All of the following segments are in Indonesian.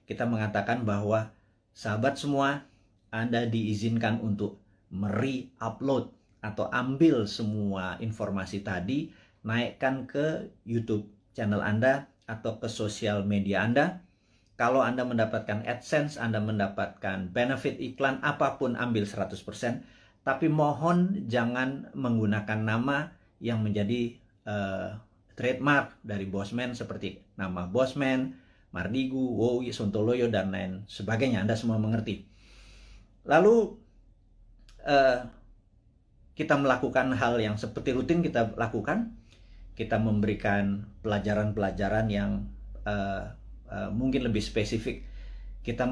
kita mengatakan bahwa sahabat semua, Anda diizinkan untuk upload atau ambil semua informasi tadi, naikkan ke YouTube channel Anda atau ke sosial media Anda. Kalau Anda mendapatkan AdSense, Anda mendapatkan benefit iklan, apapun ambil 100%. Tapi mohon jangan menggunakan nama yang menjadi trademark dari Bosman seperti nama Bosman, Mardigu, Wowi, Sontoloyo, dan lain sebagainya. Anda semua mengerti. Lalu kita melakukan hal yang seperti rutin kita lakukan. Kita memberikan pelajaran-pelajaran yang mungkin lebih spesifik. Kita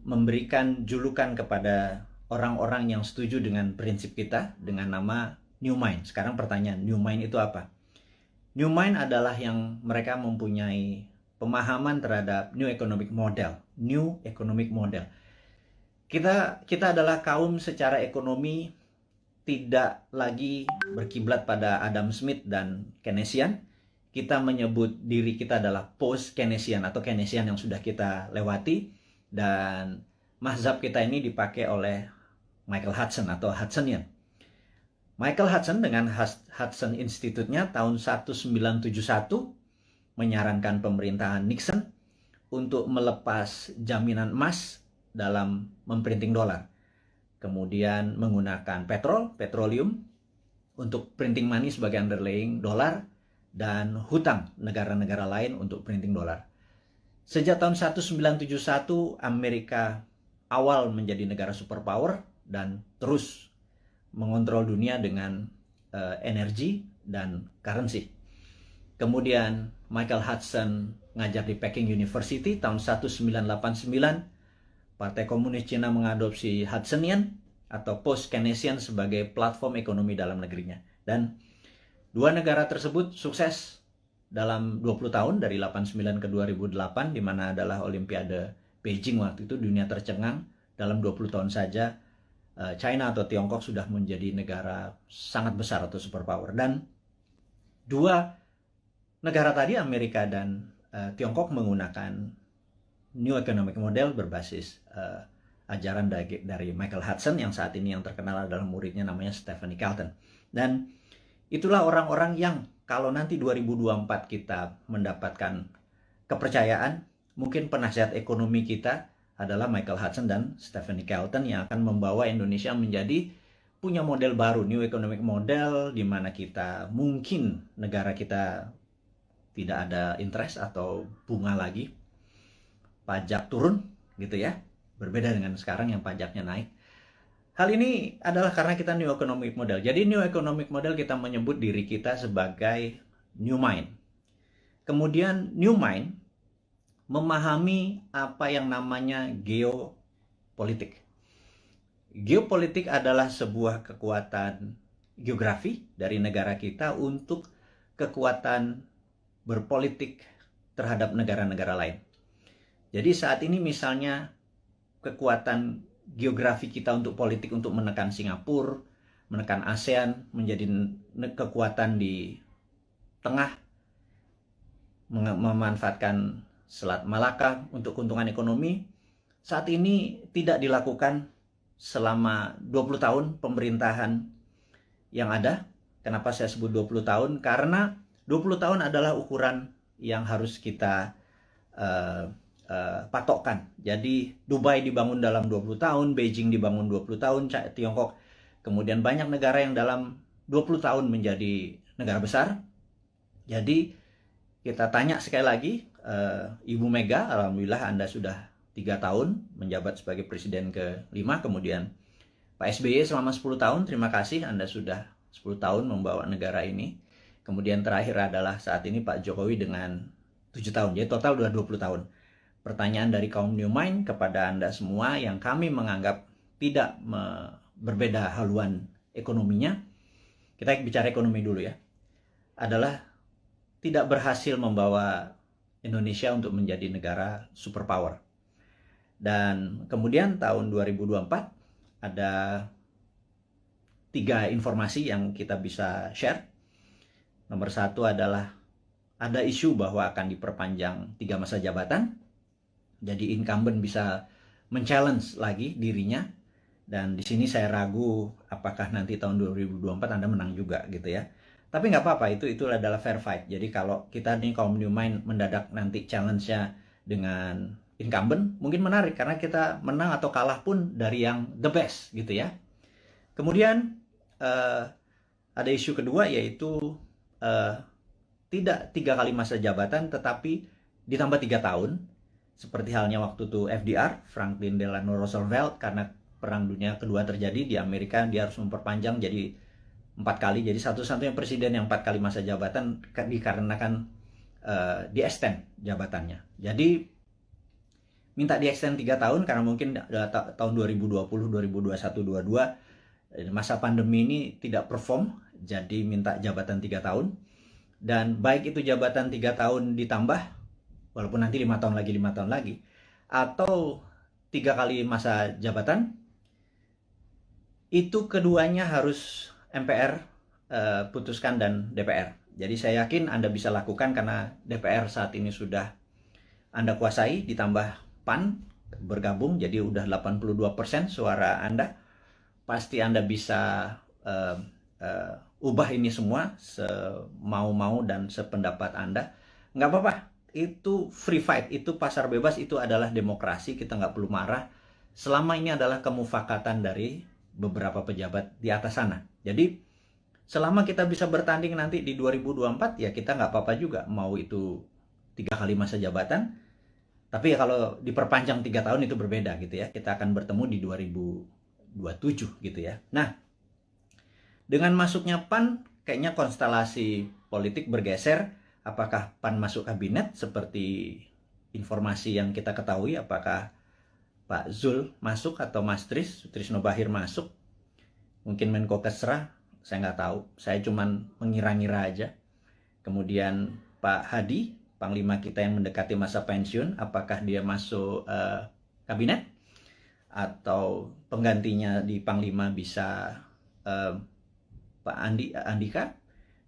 memberikan julukan kepada orang-orang yang setuju dengan prinsip kita dengan nama New Mind. Sekarang pertanyaan, New Mind itu apa? New Mind adalah yang mereka mempunyai pemahaman terhadap New Economic Model. New Economic Model. Kita adalah kaum secara ekonomi tidak lagi berkiblat pada Adam Smith dan Keynesian. Kita menyebut diri kita adalah post-Keynesian atau Keynesian yang sudah kita lewati. Dan mazhab kita ini dipakai oleh Michael Hudson atau Hudsonian. Michael Hudson dengan Hudson Institute-nya tahun 1971 menyarankan pemerintahan Nixon untuk melepas jaminan emas dalam memprinting dolar. Kemudian menggunakan petroleum untuk printing money sebagai underlying dolar, dan hutang negara-negara lain untuk printing dolar. Sejak tahun 1971, Amerika awal menjadi negara superpower dan terus mengontrol dunia dengan energi dan currency. Kemudian Michael Hudson ngajar di Peking University tahun 1989. Partai Komunis Cina mengadopsi Hudsonian atau post-Keynesian sebagai platform ekonomi dalam negerinya. Dan dua negara tersebut sukses dalam 20 tahun dari 89 ke 2008, di mana adalah Olimpiade Beijing waktu itu. Dunia tercengang dalam 20 tahun saja. China atau Tiongkok sudah menjadi negara sangat besar atau superpower. Dan dua negara tadi, Amerika dan Tiongkok, menggunakan New Economic Model berbasis ajaran dari Michael Hudson, yang saat ini yang terkenal adalah muridnya namanya Stephanie Kelton. Dan itulah orang-orang yang kalau nanti 2024 kita mendapatkan kepercayaan, mungkin penasihat ekonomi kita adalah Michael Hudson dan Stephanie Kelton yang akan membawa Indonesia menjadi punya model baru, New Economic Model, di mana kita mungkin negara kita tidak ada interest atau bunga lagi, pajak turun gitu ya, berbeda dengan sekarang yang pajaknya naik. Hal ini adalah karena kita New Economic Model. Jadi New Economic Model kita menyebut diri kita sebagai New Mind. Kemudian New Mind memahami apa yang namanya geopolitik. Geopolitik adalah sebuah kekuatan geografi dari negara kita untuk kekuatan berpolitik terhadap negara-negara lain. Jadi saat ini misalnya kekuatan geografi kita untuk politik untuk menekan Singapura, menekan ASEAN, menjadi kekuatan di tengah, memanfaatkan Selat Malaka untuk keuntungan ekonomi, saat ini tidak dilakukan selama 20 tahun pemerintahan yang ada. Kenapa saya sebut 20 tahun? Karena 20 tahun adalah ukuran yang harus kita patokkan. Jadi Dubai dibangun dalam 20 tahun, Beijing dibangun 20 tahun, Tiongkok, kemudian banyak negara yang dalam 20 tahun menjadi negara besar. Jadi kita tanya sekali lagi, Ibu Mega, alhamdulillah Anda sudah 3 tahun menjabat sebagai presiden ke-5, kemudian Pak SBY selama 10 tahun, terima kasih Anda sudah 10 tahun membawa negara ini. Kemudian terakhir adalah saat ini Pak Jokowi dengan 7 tahun, jadi total sudah 20 tahun. Pertanyaan dari kaum New Mind kepada Anda semua yang kami menganggap tidak berbeda haluan ekonominya, kita bicara ekonomi dulu ya, adalah tidak berhasil membawa Indonesia untuk menjadi negara superpower. Dan kemudian tahun 2024 ada 3 informasi yang kita bisa share. Nomor 1 adalah ada isu bahwa akan diperpanjang 3 masa jabatan. Jadi incumbent bisa men-challenge lagi dirinya, dan di sini saya ragu apakah nanti tahun 2024 Anda menang juga gitu ya. Tapi nggak apa-apa, itu adalah fair fight. Jadi kalau kita nih kaum New Mind mendadak nanti challenge-nya dengan incumbent, mungkin menarik karena kita menang atau kalah pun dari yang the best gitu ya. Kemudian ada isu kedua, yaitu tidak 3 kali masa jabatan tetapi ditambah 3 tahun, seperti halnya waktu itu FDR, Franklin Delano Roosevelt, karena Perang Dunia Kedua terjadi di Amerika, dia harus memperpanjang jadi 4 kali. Jadi satu-satunya presiden yang 4 kali masa jabatan dikarenakan di extend jabatannya. Jadi minta di extend 3 tahun karena mungkin tahun 2020, 2021, 2022 masa pandemi ini tidak perform, jadi minta jabatan 3 tahun. Dan baik itu jabatan 3 tahun ditambah, walaupun nanti 5 tahun lagi, 5 tahun lagi, atau 3 kali masa jabatan, itu keduanya harus MPR putuskan dan DPR. Jadi saya yakin Anda bisa lakukan karena DPR saat ini sudah Anda kuasai, ditambah PAN bergabung, jadi udah 82% suara Anda. Pasti Anda bisa ubah ini semua semau-mau dan sependapat Anda. Nggak apa-apa, itu free fight, itu pasar bebas, itu adalah demokrasi, kita nggak perlu marah. Selama ini adalah kemufakatan dari beberapa pejabat di atas sana. Jadi selama kita bisa bertanding nanti di 2024, ya kita nggak apa-apa juga, mau itu 3 kali masa jabatan. Tapi ya kalau diperpanjang 3 tahun itu berbeda gitu ya, kita akan bertemu di 2027 gitu ya. Nah, dengan masuknya PAN, kayaknya konstelasi politik bergeser. Apakah PAN masuk kabinet seperti informasi yang kita ketahui? Apakah Pak Zul masuk atau Mas Sutrisno Bahir masuk? Mungkin Menko Kesra, saya nggak tahu. Saya cuman mengira-ngira aja. Kemudian Pak Hadi, Panglima kita yang mendekati masa pensiun, apakah dia masuk kabinet? Atau penggantinya di Panglima bisa Pak Andika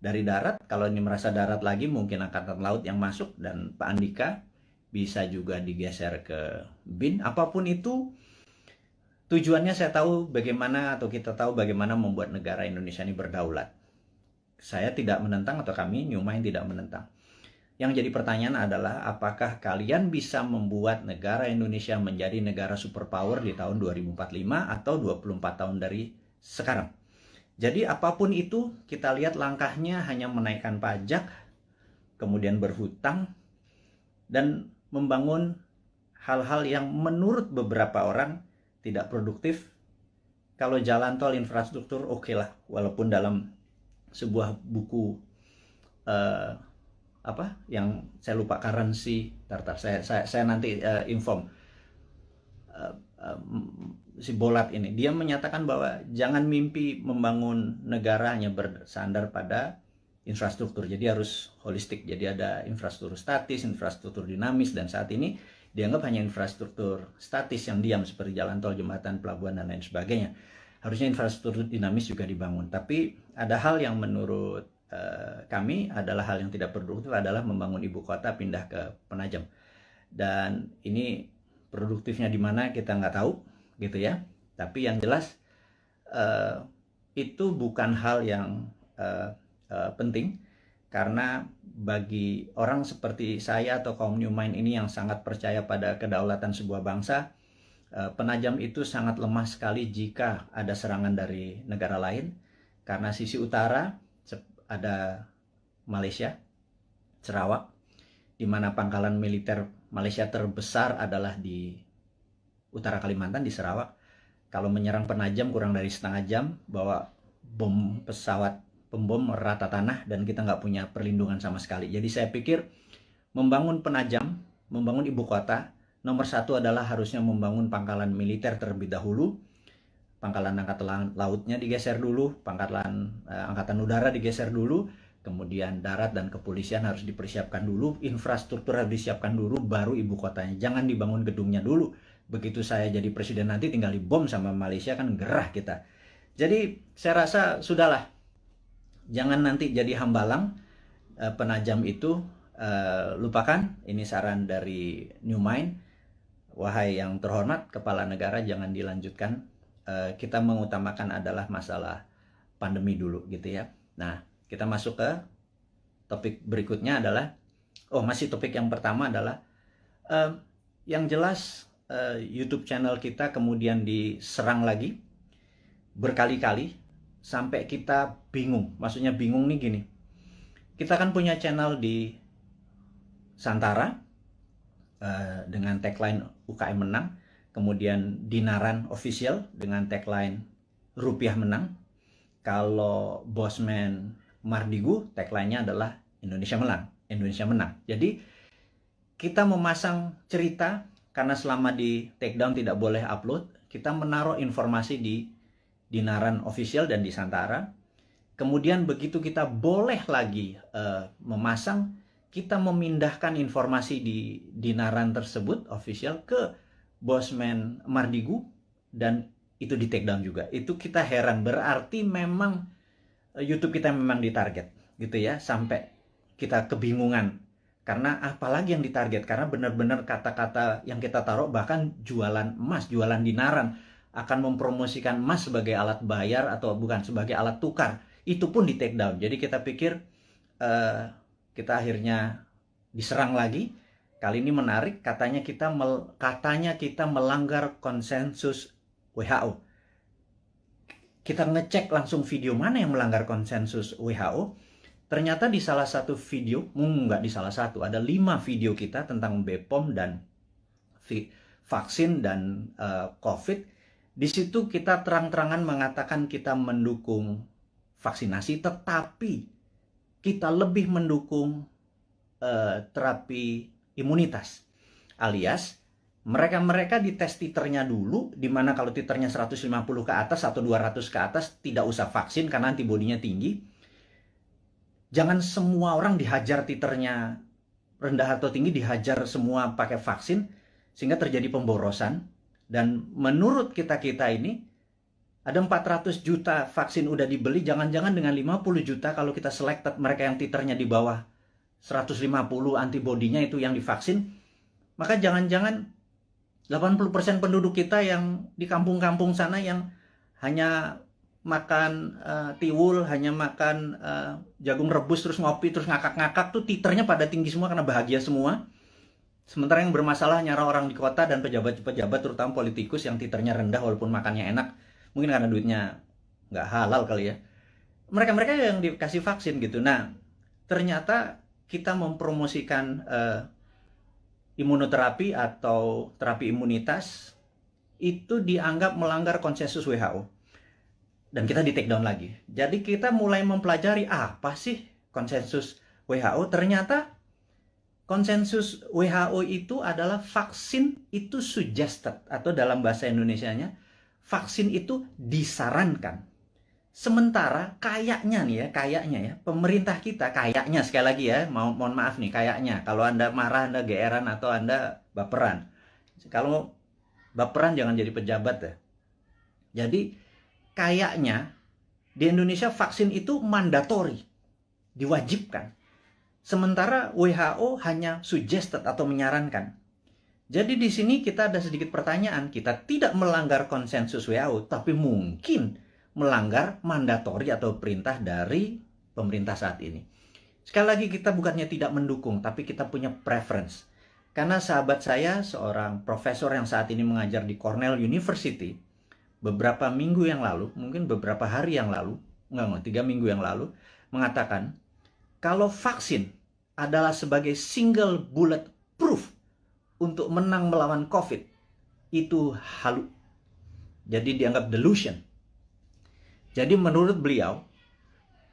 dari darat. Kalau ini merasa darat lagi, mungkin Angkatan Laut yang masuk, dan Pak Andika bisa juga digeser ke BIN. Apapun itu, tujuannya saya tahu bagaimana, atau kita tahu bagaimana membuat negara Indonesia ini berdaulat. Saya tidak menentang, atau kami New Mind tidak menentang. Yang jadi pertanyaan adalah, apakah kalian bisa membuat negara Indonesia menjadi negara superpower di tahun 2045 atau 24 tahun dari sekarang? Jadi apapun itu, kita lihat langkahnya hanya menaikkan pajak, kemudian berhutang, dan membangun hal-hal yang menurut beberapa orang tidak produktif. Kalau jalan tol, infrastruktur, oke lah. Walaupun dalam sebuah buku yang saya lupa, currency, saya nanti inform, si Bolat ini, dia menyatakan bahwa jangan mimpi membangun negara hanya bersandar pada infrastruktur, jadi harus holistik. Jadi ada infrastruktur statis, infrastruktur dinamis, dan saat ini dianggap hanya infrastruktur statis yang diam seperti jalan tol, jembatan, pelabuhan, dan lain sebagainya. Harusnya infrastruktur dinamis juga dibangun. Tapi ada hal yang menurut kami adalah hal yang tidak produktif, adalah membangun ibu kota pindah ke Penajam. Dan ini produktifnya di mana kita nggak tahu gitu ya. Tapi yang jelas itu bukan hal yang penting, karena bagi orang seperti saya atau kaum New Mind ini yang sangat percaya pada kedaulatan sebuah bangsa, Penajam itu sangat lemah sekali jika ada serangan dari negara lain. Karena sisi utara ada Malaysia, Sarawak, di mana pangkalan militer Malaysia terbesar adalah di utara Kalimantan, di Sarawak. Kalau menyerang Penajam kurang dari setengah jam, bawa bom pesawat pembom rata tanah, dan kita nggak punya perlindungan sama sekali. Jadi saya pikir membangun Penajam, membangun ibu kota, nomor satu adalah harusnya membangun pangkalan militer terlebih dahulu. Pangkalan angkatan lautnya digeser dulu, pangkalan angkatan udara digeser dulu, kemudian darat dan kepolisian harus dipersiapkan dulu, infrastruktur harus disiapkan dulu, baru ibu kotanya. Jangan dibangun gedungnya dulu. Begitu saya jadi presiden nanti tinggal dibom sama Malaysia, kan gerah kita. Jadi saya rasa sudahlah, jangan nanti jadi hambalang Penajam itu, lupakan. Ini saran dari New Mind. wahai yang terhormat kepala negara, jangan dilanjutkan. Kita mengutamakan adalah masalah pandemi dulu gitu ya. Nah, kita masuk ke topik berikutnya adalah, masih topik yang pertama adalah, yang jelas YouTube channel kita kemudian diserang lagi berkali-kali sampai kita bingung. Maksudnya bingung nih gini, kita kan punya channel di Santara dengan tagline UKM menang, kemudian Dinaran Official dengan tagline Rupiah menang. Kalau Bosman Mardigu tagline-nya adalah Indonesia menang. Jadi kita memasang cerita, karena selama di takedown tidak boleh upload, kita menaruh informasi di Dinaran Official dan di Santara. Kemudian begitu kita boleh lagi memasang, kita memindahkan informasi di Dinaran tersebut official ke Bosman Mardigu, dan itu di take down juga. Itu kita heran, berarti memang YouTube kita memang ditarget gitu ya, sampai kita kebingungan. Karena apalagi yang ditarget, karena benar-benar kata-kata yang kita taruh, bahkan jualan emas, jualan Dinaran, akan mempromosikan emas sebagai alat bayar atau bukan, sebagai alat tukar, itu pun di take down. Jadi kita pikir kita akhirnya diserang lagi. Kali ini menarik, katanya kita melanggar konsensus WHO. Kita ngecek langsung video mana yang melanggar konsensus WHO. Ternyata di salah satu video, nggak di salah satu, ada 5 video kita tentang BPOM dan vaksin dan COVID. Di situ kita terang-terangan mengatakan kita mendukung vaksinasi, tetapi kita lebih mendukung terapi imunitas. Alias, mereka dites titernya dulu, dimana kalau titernya 150 ke atas atau 200 ke atas, tidak usah vaksin karena antibodinya tinggi. Jangan semua orang dihajar titernya rendah atau tinggi, dihajar semua pakai vaksin, sehingga terjadi pemborosan. Dan menurut kita ini, ada 400 juta vaksin udah dibeli, jangan-jangan dengan 50 juta kalau kita selected mereka yang titernya di bawah 150 antibodinya itu yang divaksin, maka jangan-jangan 80% penduduk kita yang di kampung-kampung sana yang hanya makan tiwul, hanya makan jagung rebus, terus ngopi, terus ngakak-ngakak tuh titernya pada tinggi semua karena bahagia semua. Sementara yang bermasalah nyara orang di kota dan pejabat-pejabat, terutama politikus yang titernya rendah walaupun makannya enak, mungkin karena duitnya nggak halal kali ya, mereka yang dikasih vaksin gitu. Nah, ternyata kita mempromosikan imunoterapi atau terapi imunitas itu dianggap melanggar konsensus WHO, dan kita di take down lagi. Jadi kita mulai mempelajari apa sih konsensus WHO. Ternyata konsensus WHO itu adalah vaksin itu suggested, atau dalam bahasa Indonesianya vaksin itu disarankan. Sementara kayaknya pemerintah kita kayaknya, sekali lagi ya, mohon maaf nih, kayaknya kalau Anda marah, Anda geeran, atau Anda baperan. Kalau baperan jangan jadi pejabat ya. Jadi kayaknya di Indonesia vaksin itu mandatori, diwajibkan. Sementara WHO hanya suggested atau menyarankan. Jadi di sini kita ada sedikit pertanyaan, kita tidak melanggar konsensus WHO, tapi mungkin melanggar mandatori atau perintah dari pemerintah saat ini. Sekali lagi, kita bukannya tidak mendukung, tapi kita punya preference. Karena sahabat saya, seorang profesor yang saat ini mengajar di Cornell University, beberapa minggu yang lalu, mungkin beberapa hari yang lalu, 3 minggu yang lalu, mengatakan, kalau vaksin adalah sebagai single bullet proof untuk menang melawan COVID, itu halu. Jadi dianggap delusion. Jadi menurut beliau,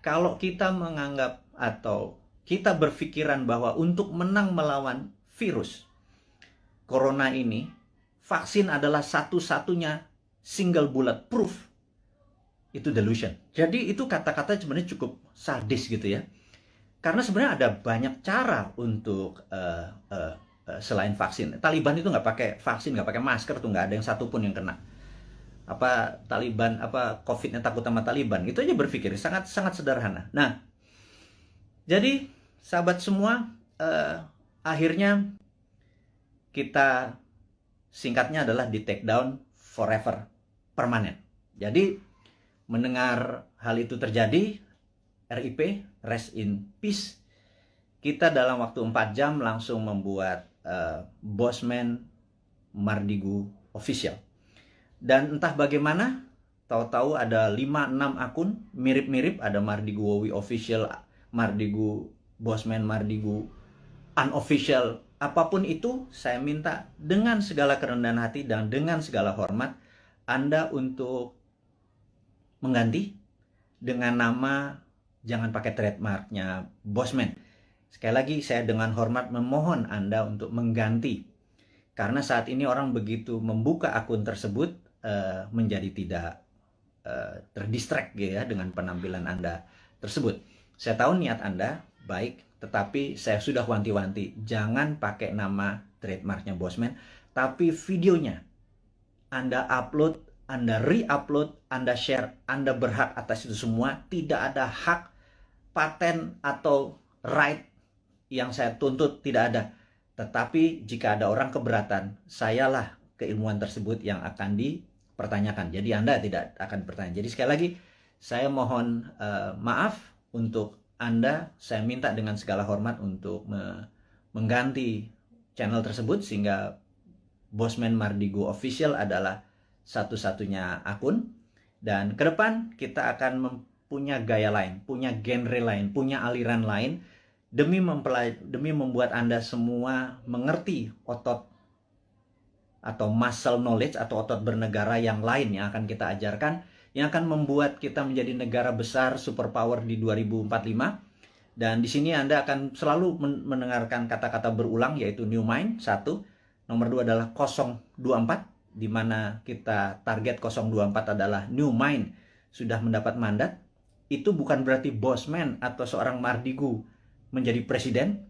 kalau kita menganggap atau kita berpikiran bahwa untuk menang melawan virus corona ini, vaksin adalah satu-satunya single bullet proof, itu delusion. Jadi itu kata-kata sebenarnya cukup sadis gitu ya. Karena sebenarnya ada banyak cara untuk selain vaksin. Taliban itu nggak pakai vaksin, nggak pakai masker tuh, nggak ada yang satupun yang kena. Taliban, COVID-nya takut sama Taliban, itu aja berpikir sangat sederhana. Nah, jadi sahabat semua, akhirnya kita singkatnya adalah di take down forever, permanen. Jadi mendengar hal itu terjadi, RIP, rest in peace, kita dalam waktu 4 jam langsung membuat Bossman Mardigu official. Dan entah bagaimana, tahu-tahu ada 5-6 akun mirip-mirip, ada Mardigu Wowi official, Mardigu Bossman Mardigu unofficial, apapun itu. Saya minta dengan segala kerendahan hati dan dengan segala hormat Anda untuk mengganti dengan nama, jangan pakai trademarknya Bossman. Sekali lagi saya dengan hormat memohon Anda untuk mengganti, karena saat ini orang begitu membuka akun tersebut menjadi tidak terdistract gitu ya dengan penampilan Anda tersebut. Saya tahu niat Anda baik, tetapi saya sudah wanti-wanti, jangan pakai nama trademarknya Bossman, tapi videonya Anda upload, Anda re-upload, Anda share, Anda berhak atas itu semua. Tidak ada hak paten atau right yang saya tuntut, tidak ada. Tetapi jika ada orang keberatan, sayalah keilmuan tersebut yang akan dipertanyakan. Jadi Anda tidak akan bertanya. Jadi sekali lagi, saya mohon maaf untuk Anda. Saya minta dengan segala hormat untuk mengganti channel tersebut, sehingga Bossman Mardigu Official adalah satu-satunya akun. Dan ke depan kita akan punya gaya lain, punya genre lain, punya aliran lain, demi membuat Anda semua mengerti otot atau muscle knowledge atau otot bernegara yang lain yang akan kita ajarkan, yang akan membuat kita menjadi negara besar superpower di 2045. Dan di sini Anda akan selalu mendengarkan kata-kata berulang, yaitu New Mind 1, nomor 2 adalah 024, di mana kita target 024 adalah New Mind sudah mendapat mandat. Itu bukan berarti Bossman atau seorang Mardigu menjadi presiden,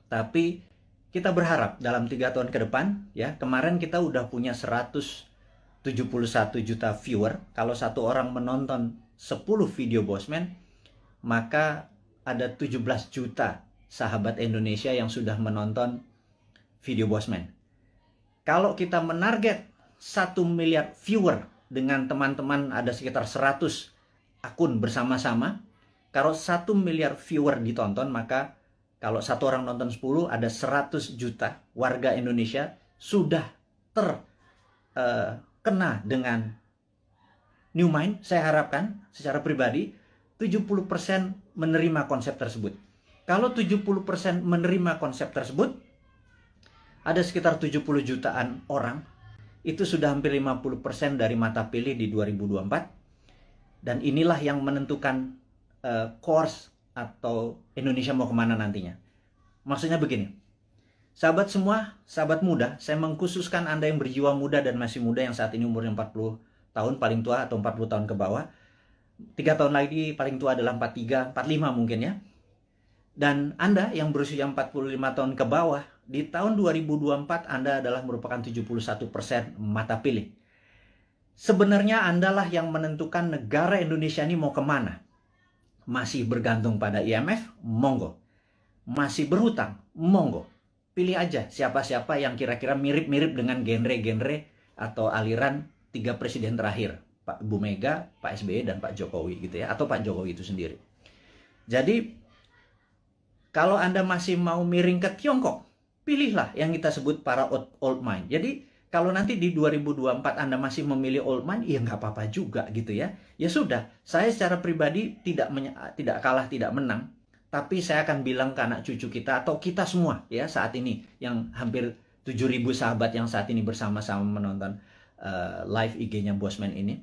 tapi kita berharap dalam 3 tahun ke depan, ya, kemarin kita udah punya 171 juta viewer. Kalau satu orang menonton 10 video Bossman, maka ada 17 juta sahabat Indonesia yang sudah menonton video Bossman. Kalau kita menarget 1 miliar viewer dengan teman-teman, ada sekitar 100 akun bersama-sama. Kalau 1 miliar viewer ditonton, maka kalau satu orang nonton 10, ada 100 juta warga Indonesia sudah terkena dengan New Mind. Saya harapkan secara pribadi 70% menerima konsep tersebut. Kalau 70% menerima konsep tersebut, ada sekitar 70 jutaan orang. Itu sudah hampir 50% dari mata pilih di 2024. Dan inilah yang menentukan course atau Indonesia mau kemana nantinya. Maksudnya begini, sahabat semua, sahabat muda, saya mengkhususkan Anda yang berjiwa muda dan masih muda, yang saat ini umurnya 40 tahun paling tua atau 40 tahun ke bawah. 3 tahun lagi paling tua adalah 43, 45 mungkin ya. Dan Anda yang berusia 45 tahun ke bawah, di tahun 2024 Anda adalah merupakan 71% mata pilih. Sebenarnya Anda lah yang menentukan negara Indonesia ini mau kemana. Masih bergantung pada IMF? Monggo. Masih berhutang? Monggo. Pilih aja siapa-siapa yang kira-kira mirip-mirip dengan genre-genre atau aliran 3 presiden terakhir. Pak Bu Mega, Pak SBY, dan Pak Jokowi gitu ya. Atau Pak Jokowi itu sendiri. Jadi, kalau Anda masih mau miring ke Tiongkok, pilihlah yang kita sebut para old mind. Jadi, kalau nanti di 2024 Anda masih memilih old mind, ya nggak apa-apa juga gitu ya. Ya sudah, saya secara pribadi tidak kalah, tidak menang. Tapi saya akan bilang ke anak cucu kita atau kita semua ya saat ini, yang hampir 7.000 sahabat yang saat ini bersama-sama menonton live IG-nya Bossman ini.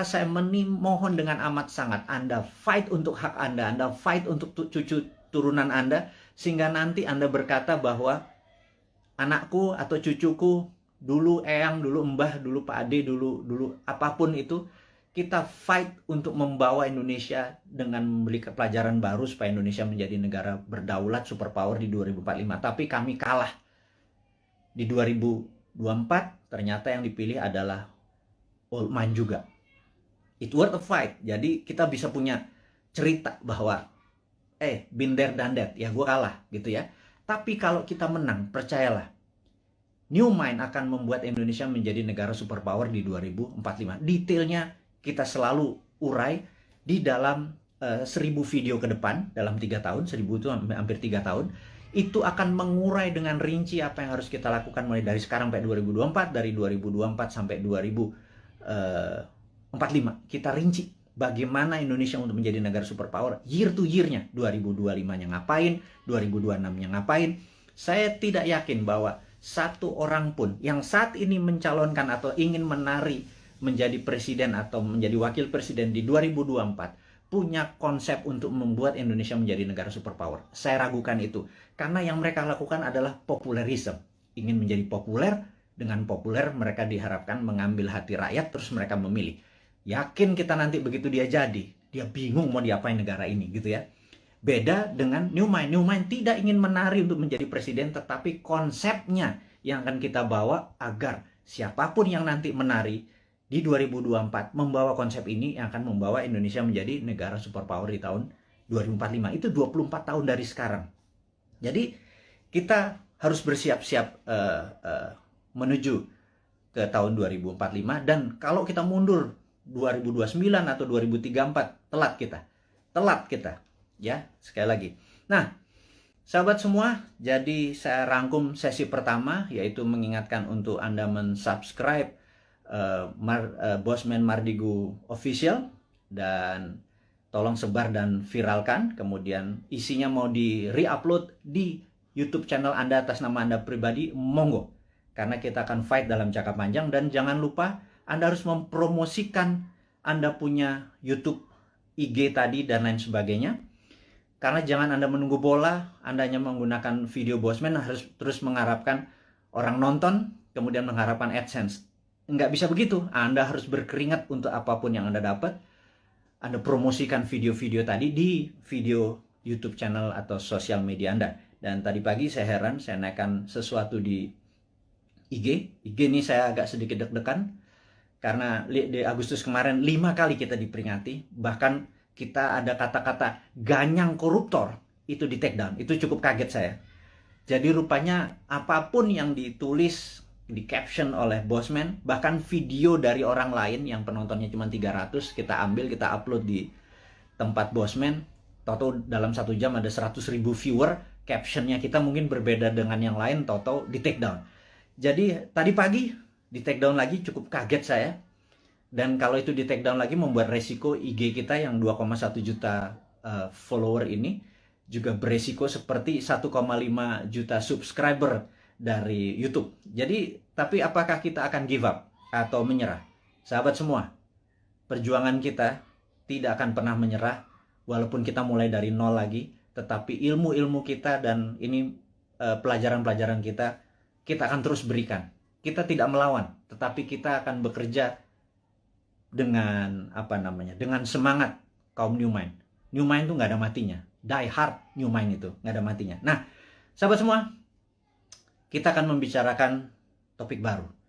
Saya mohon dengan amat sangat, Anda fight untuk hak Anda fight untuk cucu turunan Anda, sehingga nanti Anda berkata bahwa anakku atau cucuku, dulu eyang, dulu mbah, dulu Pak Ade, dulu apapun itu, kita fight untuk membawa Indonesia dengan memberi pelajaran baru supaya Indonesia menjadi negara berdaulat superpower di 2045. Tapi kami kalah. Di 2024 ternyata yang dipilih adalah old mind juga. It worth a fight. Jadi kita bisa punya cerita bahwa been there done that, ya gue kalah gitu ya. Tapi kalau kita menang, percayalah, New Mind akan membuat Indonesia menjadi negara superpower di 2045. Detailnya kita selalu urai di dalam 1000 video ke depan dalam 3 tahun, 1000 itu hampir 3 tahun. Itu akan mengurai dengan rinci apa yang harus kita lakukan mulai dari sekarang sampai 2024, dari 2024 sampai 2045. Kita rinci bagaimana Indonesia untuk menjadi negara superpower year to year-nya. 2025-nya ngapain, 2026-nya ngapain. Saya tidak yakin bahwa satu orang pun yang saat ini mencalonkan atau ingin menari menjadi presiden atau menjadi wakil presiden di 2024 punya konsep untuk membuat Indonesia menjadi negara superpower. Saya ragukan itu. Karena yang mereka lakukan adalah populerisme. Ingin menjadi populer, dengan populer mereka diharapkan mengambil hati rakyat, terus mereka memilih. Yakin kita nanti begitu dia jadi, dia bingung mau diapain negara ini, gitu ya. Beda dengan New Mind. New Mind tidak ingin menari untuk menjadi presiden, tetapi konsepnya yang akan kita bawa agar siapapun yang nanti menari di 2024 membawa konsep ini yang akan membawa Indonesia menjadi negara superpower di tahun 2045. Itu 24 tahun dari sekarang. Jadi kita harus bersiap-siap menuju ke tahun 2045, dan kalau kita mundur 2029 atau 2034 telat kita ya, sekali lagi. Nah, sahabat semua, jadi saya rangkum sesi pertama, yaitu mengingatkan untuk Anda mensubscribe Bosman Mardigu Official, dan tolong sebar dan viralkan. Kemudian isinya mau di re-upload di YouTube channel Anda atas nama Anda pribadi, monggo. Karena kita akan fight dalam jangka panjang. Dan jangan lupa Anda harus mempromosikan Anda punya YouTube, IG tadi, dan lain sebagainya. Karena jangan Anda menunggu bola, Anda hanya menggunakan video Bosman, harus terus mengharapkan orang nonton, kemudian mengharapkan AdSense. Nggak bisa begitu. Anda harus berkeringat untuk apapun yang Anda dapat. Anda promosikan video-video tadi di video YouTube channel atau sosial media Anda. Dan tadi pagi saya heran, saya naikkan sesuatu di IG. IG ini saya agak sedikit deg-degan. Karena di Agustus kemarin 5 kali kita diperingati. Bahkan kita ada kata-kata ganyang koruptor, itu di take down. Itu cukup kaget saya. Jadi rupanya apapun yang ditulis, di caption oleh Bosman, bahkan video dari orang lain yang penontonnya cuma 300, kita ambil, kita upload di tempat Bosman, toto dalam 1 jam ada 100.000 viewer, captionnya kita mungkin berbeda dengan yang lain, toto di take down. Jadi tadi pagi di take down lagi, cukup kaget saya. Dan kalau itu di take down lagi membuat resiko IG kita yang 2,1 juta follower ini juga beresiko seperti 1,5 juta subscriber dari YouTube. Jadi, tapi apakah kita akan give up atau menyerah? Sahabat semua, perjuangan kita tidak akan pernah menyerah walaupun kita mulai dari nol lagi, tetapi ilmu-ilmu kita dan ini pelajaran-pelajaran kita akan terus berikan. Kita tidak melawan, tetapi kita akan bekerja dengan dengan semangat kaum New Mind. New Mind itu nggak ada matinya. Die hard New Mind itu nggak ada matinya. Nah, sahabat semua, kita akan membicarakan topik baru.